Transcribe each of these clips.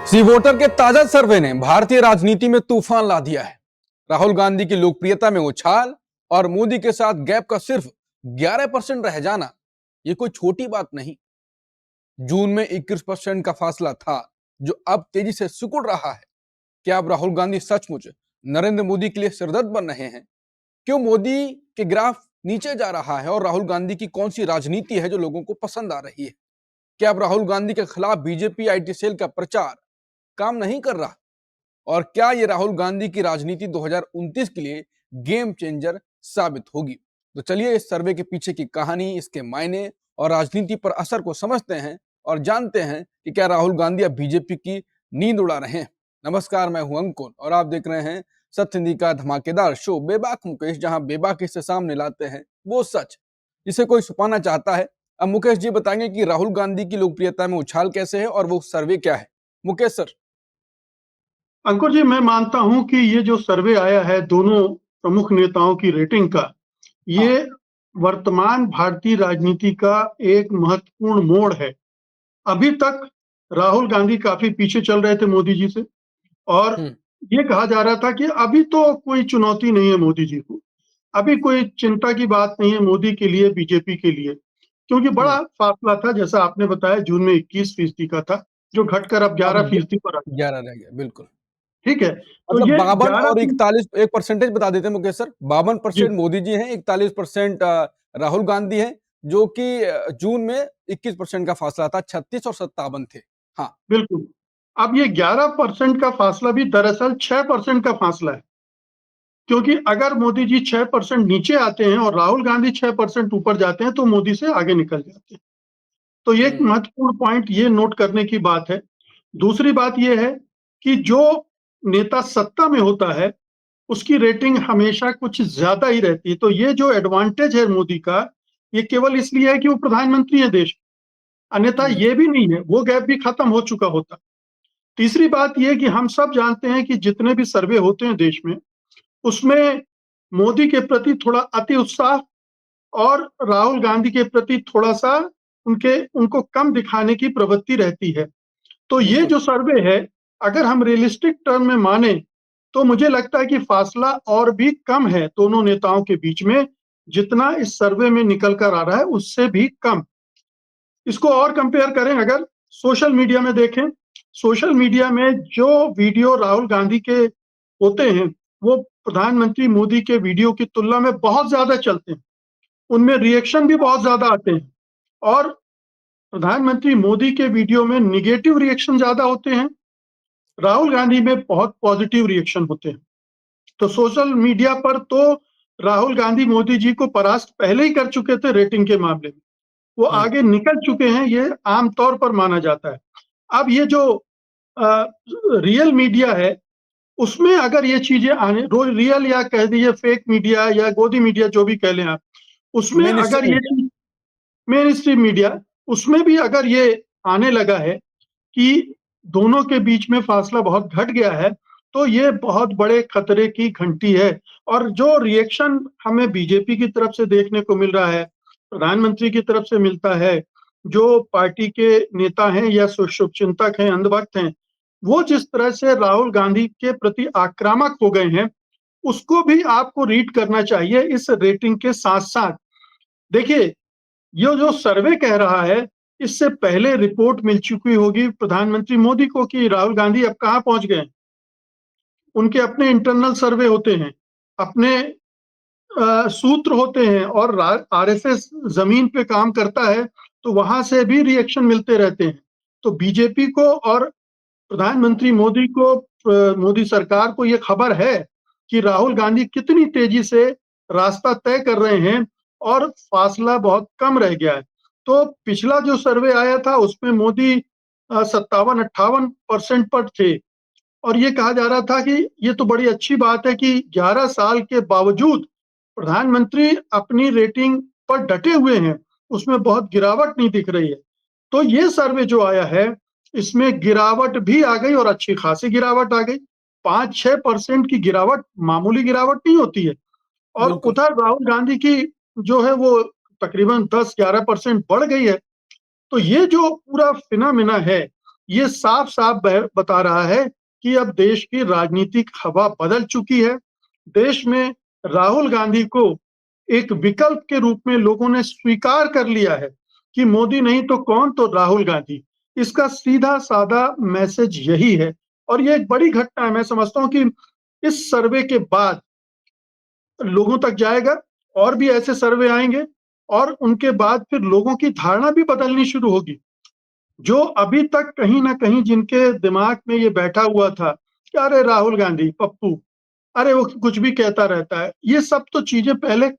सी voter के ताजा सर्वे ने भारतीय राजनीति में तूफान ला दिया है। राहुल गांधी की लोकप्रियता में उछाल और मोदी के साथ गैप का सिर्फ 11% रह जाना, ये कोई छोटी बात नहीं। जून में 21% का फासला था, जो अब तेजी से सिकुड़ रहा है। क्या अब राहुल गांधी सचमुच नरेंद्र मोदी के लिए सिरदर्द बन रहे हैं? क्यों मोदी के ग्राफ नीचे जा रहा है और राहुल गांधी की कौन सी राजनीति है जो लोगों को पसंद आ रही है? क्या अब राहुल गांधी के खिलाफ बीजेपी आईटी सेल का प्रचार काम नहीं कर रहा? और क्या ये राहुल गांधी की राजनीति 2029 के लिए गेम चेंजर साबित होगी? तो चलिए इस सर्वे के पीछे की कहानी, इसके मायने और राजनीति पर असर को समझते हैं और जानते हैं कि क्या राहुल गांधी अब बीजेपी की नींद उड़ा रहे हैं। नमस्कार, मैं हूं अंकुर और आप देख रहे हैं सत्य हिंदी का धमाकेदार शो बेबाक मुकेश, जहां बेबाकी से सामने लाते हैं वो सच जिसे कोई छुपाना चाहता है। अब मुकेश जी बताएंगे कि राहुल गांधी की लोकप्रियता में उछाल कैसे है और वो सर्वे क्या है। मुकेश सर। अंकुर जी, मैं मानता हूं कि ये जो सर्वे आया है दोनों प्रमुख नेताओं की रेटिंग का, ये वर्तमान भारतीय राजनीति का एक महत्वपूर्ण मोड़ है। अभी तक राहुल गांधी काफी पीछे चल रहे थे मोदी जी से, और ये कहा जा रहा था कि अभी तो कोई चुनौती नहीं है मोदी जी को, अभी कोई चिंता की बात नहीं है मोदी के लिए, बीजेपी के लिए, क्योंकि बड़ा फासला था। जैसा आपने बताया, जून में 21% का था, जो घटकर अब अब 11% पर आ गया। 11 रह गया, बिल्कुल। ठीक है, तो मतलब ये 52 और 11। 41 एक परसेंटेज बता देते हैं मुकेश सर। 52% जी, मोदी जी हैं, 41% राहुल गांधी हैं, जो कि जून में 21% का फासला था, 36 और 57 थे। हाँ, बिल्कुल। अब ये 11% का फासला भी दरअसल 6% का फासला है, क्योंकि अगर मोदी जी 6% नीचे आते हैं और राहुल गांधी 6% ऊपर जाते हैं तो मोदी से आगे निकल जाते हैं। तो ये एक महत्वपूर्ण पॉइंट ये नोट करने की बात है। दूसरी बात ये है कि जो नेता सत्ता में होता है, उसकी रेटिंग हमेशा कुछ ज्यादा ही रहती है। तो ये जो एडवांटेज है मोदी का, ये केवल इसलिए है कि वो प्रधानमंत्री है देश, अन्यथा ये भी नहीं है, वो गैप भी खत्म हो चुका होता। तीसरी बात यह कि हम सब जानते हैं कि जितने भी सर्वे होते हैं देश में, उसमें मोदी के प्रति थोड़ा अति उत्साह और राहुल गांधी के प्रति थोड़ा-सा उनके उनको कम दिखाने की प्रवृत्ति रहती है। तो ये बिल्कुल। जो सर्वे है, अगर हम रियलिस्टिक टर्म में माने, तो मुझे लगता है कि फासला और भी कम है दोनों नेताओं के बीच में, जितना इस सर्वे में निकल कर आ रहा है, उससे भी कम। इसको और कंपेयर करें, अगर सोशल मीडिया में देखें, सोशल मीडिया में जो वीडियो राहुल गांधी के होते हैं, वो प्रधानमंत्री मोदी के वीडियो की तुलना में बहुत ज्यादा चलते हैं। उनमें रिएक्शन भी बहुत ज्यादा आते हैं, और प्रधानमंत्री मोदी के वीडियो में निगेटिव रिएक्शन ज्यादा होते हैं, राहुल गांधी में बहुत पॉजिटिव रिएक्शन होते हैं। तो सोशल मीडिया पर तो राहुल गांधी मोदी जी को परास्त पहले ही कर चुके थे रेटिंग के मामले में, वो आगे निकल चुके हैं, ये आम तौर पर माना जाता है। अब ये जो रियल मीडिया है, उसमें अगर ये चीजें आने, रोज रियल या कह दीजिए फेक मीडिया या गोदी मीडिया, जो भी कह लें आप, उसमें मेन अगर स्ट्रीम ये मीडिया। मेन स्ट्रीम मीडिया, उसमें भी अगर ये आने लगा है कि दोनों के बीच में फासला बहुत घट गया है, तो ये बहुत बड़े खतरे की घंटी है। और जो रिएक्शन हमें बीजेपी की तरफ से देखने को मिल रहा है, प्रधानमंत्री की तरफ से मिलता है, जो पार्टी के नेता हैं या शुभचिंतक हैं, अंधभक्त हैं, वो जिस तरह से राहुल गांधी के प्रति आक्रामक हो गए हैं, उसको भी आपको रीड करना चाहिए इस रेटिंग के साथ-साथ। देखिए, ये जो सर्वे कह रहा है, इससे पहले रिपोर्ट मिल चुकी होगी प्रधानमंत्री मोदी को कि राहुल गांधी अब कहाँ पहुंच गए। उनके अपने इंटरनल सर्वे होते हैं, अपने सूत्र होते हैं, और आरएसएस जमीन पे काम करता है, तो वहां से भी रिएक्शन मिलते रहते हैं। तो बीजेपी को और प्रधानमंत्री मोदी को, मोदी सरकार को ये खबर है कि राहुल गांधी कितनी तेजी से रास्ता तय कर रहे हैं, और फासला बहुत कम रह गया है। तो पिछला जो सर्वे आया था, उसमें मोदी 57-58% पर थे, और ये कहा जा रहा था कि ये तो बड़ी अच्छी बात है कि 11 साल के बावजूद प्रधानमंत्री अपनी रेटिंग पर डटे हुए हैं, उसमें बहुत गिरावट नहीं दिख रही है। तो ये सर्वे जो आया है, इसमें गिरावट भी आ गई, और अच्छी खासी गिरावट आ गई। 5-6% की गिरावट मामूली गिरावट नहीं होती है। और बिल्कुल। उधर राहुल गांधी की जो है वो तकरीबन 10-11% बढ़ गई है। तो ये जो पूरा फिनोमेना है, ये साफ-साफ बता रहा है कि अब देश की राजनीतिक हवा बदल चुकी है। देश में राहुल गांधी को एक विकल्प के रूप में लोगों ने स्वीकार कर लिया है कि मोदी नहीं तो कौन, तो राहुल गांधी। इसका सीधा-साधा मैसेज यही है और ये एक बड़ी घटना है। मैं समझता हूँ कि इस सर्वे के बाद लोगों तक जाएगा और भी ऐसे सर्वे आएँगे और उनके बाद फिर लोगों की धारणा भी बदलनी शुरू होगी। जो अभी तक कहीं न कहीं जिनके दिमाग में ये बैठा हुआ था कि अरे राहुल गांधी, पप्पू, अरे वो कुछ भी कहता रहता है। ये सब तो चीज़ें पहले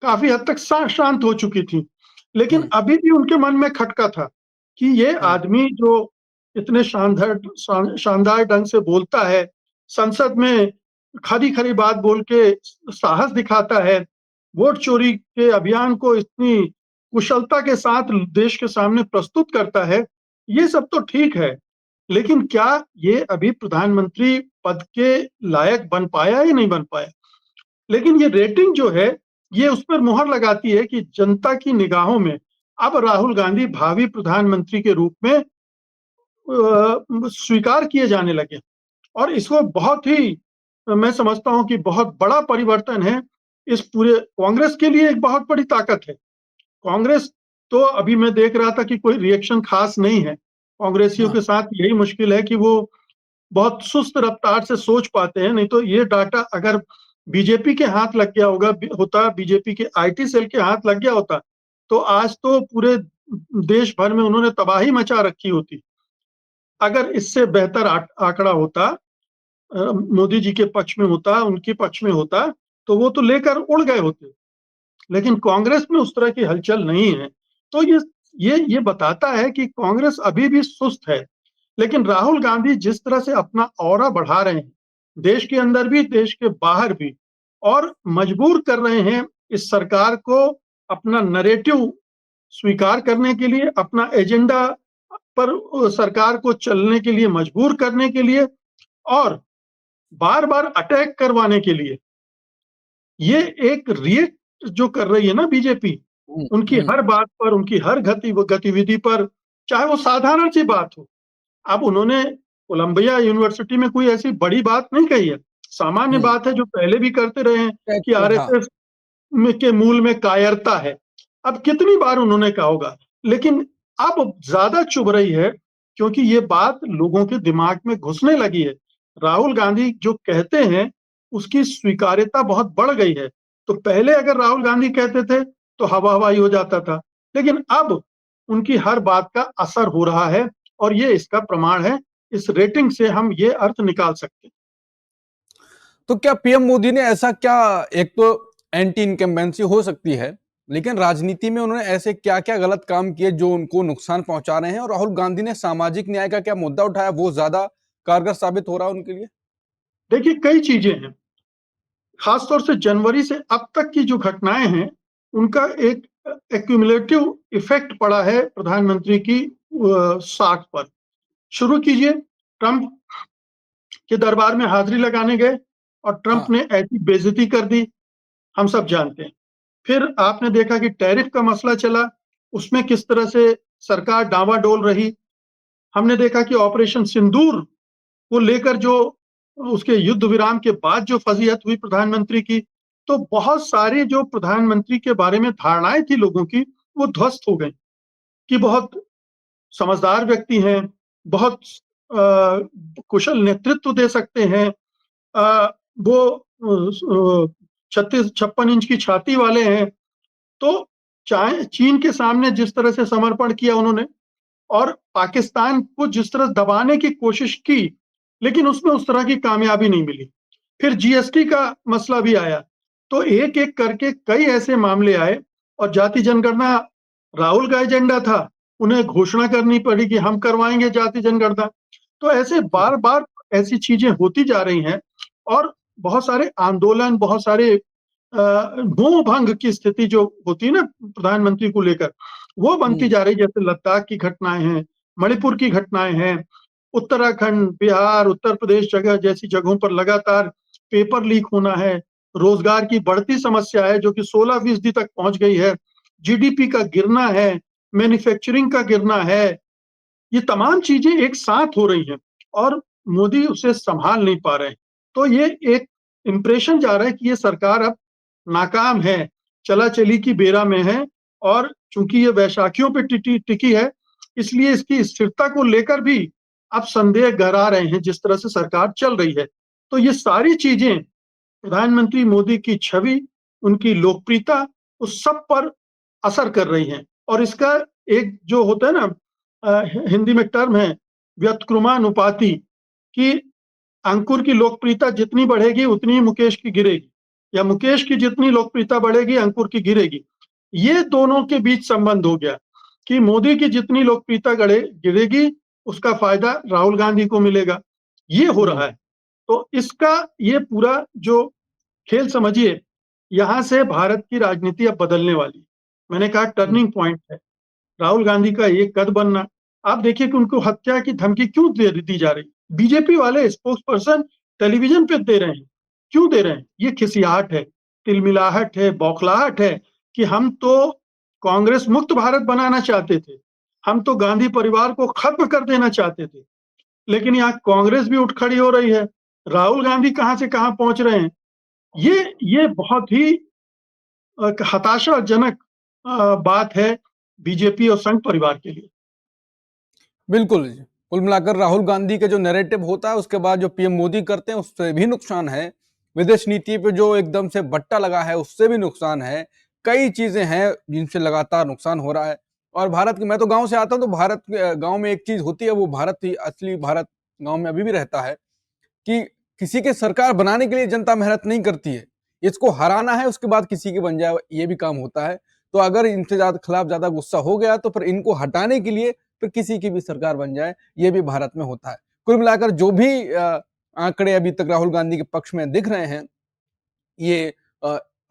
काफ़ी हद तक शांत हो चुकी थी। लेकिन हम्म। अभी भी उनके मन में खटका था कि ये हम्म। आदमी जो इतने शानदार ढंग से बोलता है, संसद में खरी-खरी बात बोल के साहस दिखाता है, वोट चोरी के अभियान को इतनी कुशलता के साथ देश के सामने प्रस्तुत करता है, ये सब तो ठीक है। लेकिन क्या ये अभी प्रधानमंत्री पद के लायक बन पाया या नहीं बन पाया? लेकिन ये रेटिंग जो है, ये उस पर मुहर लगाती है कि जनता की निगाहों में अब राहुल गांधी भावी प्रधानमंत्री के रूप में स्वीकार किए जाने लगे और इसको बहुत ही मैं समझता हूँ कि बहुत बड़ा परिवर्तन है। इस पूरे कांग्रेस के लिए एक बहुत बड़ी ताकत है। कांग्रेस तो अभी मैं देख रहा था कि कोई रिएक्शन खास नहीं है। कांग्रेसियों हाँ। के साथ यही मुश्किल है कि वो बहुत सुस्त रफ्तार से सोच पाते हैं, नहीं तो ये डाटा अगर बीजेपी के हाथ लग गया होता, बीजेपी के आईटी सेल के हाथ लग गया होता, तो आज तो पूरे देश भर में उन्होंने तबाही मचा रखी होती। अगर इससे बेहतर आंकड़ा होता, मोदी जी के पक्ष में होता, उनके पक्ष में होता, तो वो तो लेकर उड़ गए होते। लेकिन कांग्रेस में उस तरह की हलचल नहीं है। तो ये बताता है कि कांग्रेस अभी भी सुस्त है। लेकिन राहुल गांधी जिस तरह से अपना ऑरा बढ़ा रहे हैं, देश के अंदर भी, देश के बाहर भी, और मजबूर कर रहे हैं इस सरकार को अपना नैरेटिव स्वीकार करने के लिए, अपना एजेंडा पर सरकार को चलने के लिए मजबूर करने के लिए और बार-बार अटैक करवाने के लिए। ये एक रिएक्ट जो कर रही है ना बीजेपी, हम्म। उनकी हम्म। हर बात पर, उनकी हर गतिविधि पर, चाहे वो साधारण सी बात हो। अब उन्होंने कोलंबिया यूनिवर्सिटी में कोई ऐसी बड़ी बात नहीं कही है। सामान्य हम्म। बात है जो पहले भी करते रहे हैं कि कहते हैं, हाँ। आरएसएस में के मूल में कायरता है। अब कितनी बार उन्होंने कहा होगा, लेकिन अब ज़्यादा चुभ रही है क्योंकि ये बात लोगों के दिमाग में घुसने लगी है। राहुल गांधी जो कहते हैं, उसकी स्वीकार्यता बहुत बढ़ गई है। तो पहले अगर राहुल गांधी कहते थे, तो हवा-हवाई हो जाता था। लेकिन अब उनकी हर बात का असर हो रहा है और ये इसका प्रमाण है। इस रेटिंग से हम ये अर्थ निकाल सकते हैं। तो क्या पीएम मोदी ने ऐसा क्या, एक तो एंटी इनकम्बेंसी हो सकती है, लेकिन राजनीति में उन्होंने ऐसे क्या क्या गलत काम किए जो उनको नुकसान पहुंचा रहे हैं, और राहुल गांधी ने सामाजिक न्याय का क्या मुद्दा उठाया, वो ज्यादा कारगर साबित हो रहा है उनके लिए? देखिए, कई चीजें हैं। खास तौर से जनवरी से अब तक की जो घटनाएं हैं, उनका एक एक्यूमुलेटिव इफेक्ट पड़ा है प्रधानमंत्री की साख पर। शुरू कीजिए, ट्रंप के दरबार में हाजिरी लगाने गए और ट्रंप हाँ। ने ऐसी बेइज्जती कर दी, हम सब जानते हैं। फिर आपने देखा कि टैरिफ का मसला चला, उसमें किस तरह से सरकार डांवाडोल रही। हमने देखा कि ऑपरेशन सिंदूर को लेकर जो उसके युद्ध विराम के बाद जो फजीहत हुई प्रधानमंत्री की, तो बहुत सारी जो प्रधानमंत्री के बारे में धारणाएँ थी लोगों की, वो ध्वस्त हो गई कि बहुत समझदार व्यक्ति हैं, बहुत कुशल नेतृत्व दे सकते हैं। वो 36-56 इंच की छाती वाले हैं। तो चाहे चीन के सामने जिस तरह से समर्पण किया उन्होंने और पाकिस्तान को जिस तरह दबाने की कोशिश की, लेकिन उसमें उस तरह की कामयाबी नहीं मिली। फिर जीएसटी का मसला भी आया, तो एक-एक करके कई ऐसे मामले आए और जाति जनगणना राहुल का एजेंडा था, उन्हें घोषणा करनी पड़ी कि हम करवाएँगे जाति जनगणना। तो ऐसे बार-बार ऐसी चीज़ें होती जा रही हैं और बहुत सारे आंदोलन, बहुत सारे मोह भंग की स्थिति जो होती है ना प्रधानमंत्री को लेकर, वो बनती हम्म। जा रही है। जैसे लद्दाख की घटनाएँ हैं, मणिपुर की घटनाएँ हैं, उत्तराखंड, बिहार, उत्तर प्रदेश जगह जैसी जगहों पर लगातार पेपर लीक होना है, रोजगार की बढ़ती समस्या है जो कि 16% तक पहुँच गई है, जीडीपी का गिरना है, मैन्युफैक्चरिंग का गिरना है, ये तमाम चीजें एक साथ हो रही हैं और मोदी उसे संभाल नहीं पा रहे हैं। तो ये एक इंप्रेशन जा रहा है कि ये सरकार अब नाकाम है, चला-चली की बेरा में है और चूँकि ये वैशाखियों पे टिकी है, इसलिए इसकी स्थिरता को लेकर भी अब संदेह गहरा रहे हैं जिस तरह से सरकार चल रही है। तो ये सारी चीजें प्रधानमंत्री मोदी की छवि, उनकी लोकप्रियता, उस सब पर असर कर रही हैं और इसका एक जो होता है ना हिंदी में टर्म है व्युत्क्रमानुपाती कि अंकुर की लोकप्रियता जितनी बढ़ेगी उतनी ही मुकेश की गिरेगी या मुकेश की जितनी लोकप्रियता बढ़ेगी अंकुर की गिरेगी। ये दोनों के बीच संबंध हो गया कि मोदी की जितनी लोकप्रियता गिरेगी उसका फायदा राहुल गांधी को मिलेगा। ये हो रहा है। तो इसका ये पूरा जो खेल समझिए, यहाँ से भारत की राजनीति अब बदलने वाली है। मैंने कहा टर्निंग पॉइंट है। राहुल गांधी का ये कद बनना, आप देखिए कि उनको हत्या की धमकी क्यों दी जा रही? बीजेपी वाले स्पोक्स पर्सन टेलीविजन पे दे रहे हैं। क्यों दे रहे हैं? ये खिसियाहट है, तिलमिलाहट है, बौखलाहट है कि हम तो कांग्रेस मुक्त भारत बनाना चाहते थे। हम तो गांधी परिवार को खत्म कर देना चाहते थे। लेकिन यहाँ कांग्रेस भी उठ खड़ी हो रही है। राहुल गांधी कहाँ से कहाँ पहुंच रहे हैं। ये बहुत ही हताशाजनक बात है बीजेपी और संघ परिवार के लिए। बिल्कुल जी। कुल मिलाकर राहुल गांधी का जो नैरेटिव होता है उसके बाद जो पीएम मोदी करते हैं उससे भी नुकसान है। विदेश नीति पे जो एकदम से बट्टा लगा है उससे भी नुकसान है। कई चीजें हैं जिनसे लगातार नुकसान हो रहा है। और भारत की, मैं तो गांव से आता हूं, तो भारत गांव में एक चीज होती है, वो भारत ही असली भारत गांव में अभी भी रहता है कि किसी के सरकार बनाने के लिए जनता मेहनत नहीं करती है। इसको हराना है उसके बाद किसी के बन जाए, ये भी काम होता है। तो अगर इनके खिलाफ ज्यादा गुस्सा हो गया तो फिर इनको हटाने के लिए फिर किसी की भी सरकार बन जाए, ये भी भारत में होता है। कुल मिलाकर जो भी आंकड़े अभी तक राहुल गांधी के पक्ष में दिख रहे हैं, ये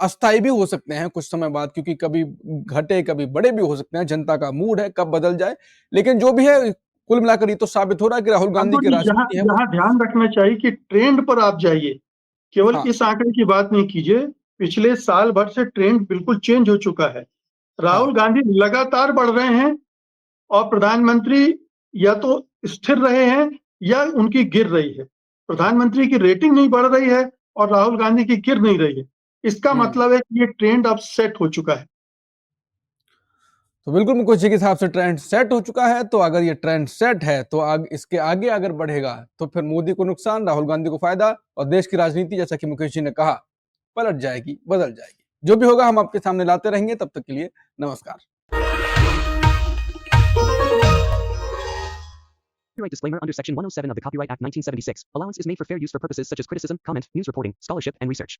अस्थायी भी हो सकते हैं कुछ समय बाद, क्योंकि कभी घटे कभी बड़े भी हो सकते हैं। जनता का मूड है, कब बदल जाए। लेकिन जो भी है, कुल मिलाकर ये तो साबित हो रहा है कि राहुल गांधी अंकुर की जी, यहाँ राजनीति है वो। यहाँ ध्यान रखना चाहिए कि ट्रेंड पर आप जाइए, केवल हाँ, इस आंकड़े की बात नहीं कीजिए। पिछले साल भर से ट्रेंड बिल्कुल चेंज हो चुका है। हाँ। राहुल गांधी लगातार बढ़ रहे हैं और प्रधानमंत्री या तो स्थिर रहे हैं या उनकी गिर रही है। प्रधानमंत्री की रेटिंग नहीं बढ़ रही है और राहुल गांधी की गिर नहीं रही है। इसका हम्म। मतलब है कि ये ट्रेंड अब सेट हो चुका है। तो बिल्कुल मुझको इसी के हिसाब से ट्रेंड सेट हो चुका है। तो अगर ये ट्रेंड सेट है तो इसके आगे अगर बढ़ेगा तो फिर मोदी को नुकसान, राहुल गांधी को फायदा, और देश की राजनीति, जैसा कि मुकेश जी ने कहा, पलट जाएगी, बदल जाएगी। जो भी होगा हम आपके सामने लाते रहेंगे। तब तक के लिए नमस्कार। Copyright disclaimer under Section 107 of the Copyright Act 1976. Allowance is made for fair use for purposes such as criticism, comment, news reporting, scholarship, and research.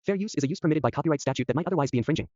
Fair use is a use permitted by copyright statute that might otherwise be infringing.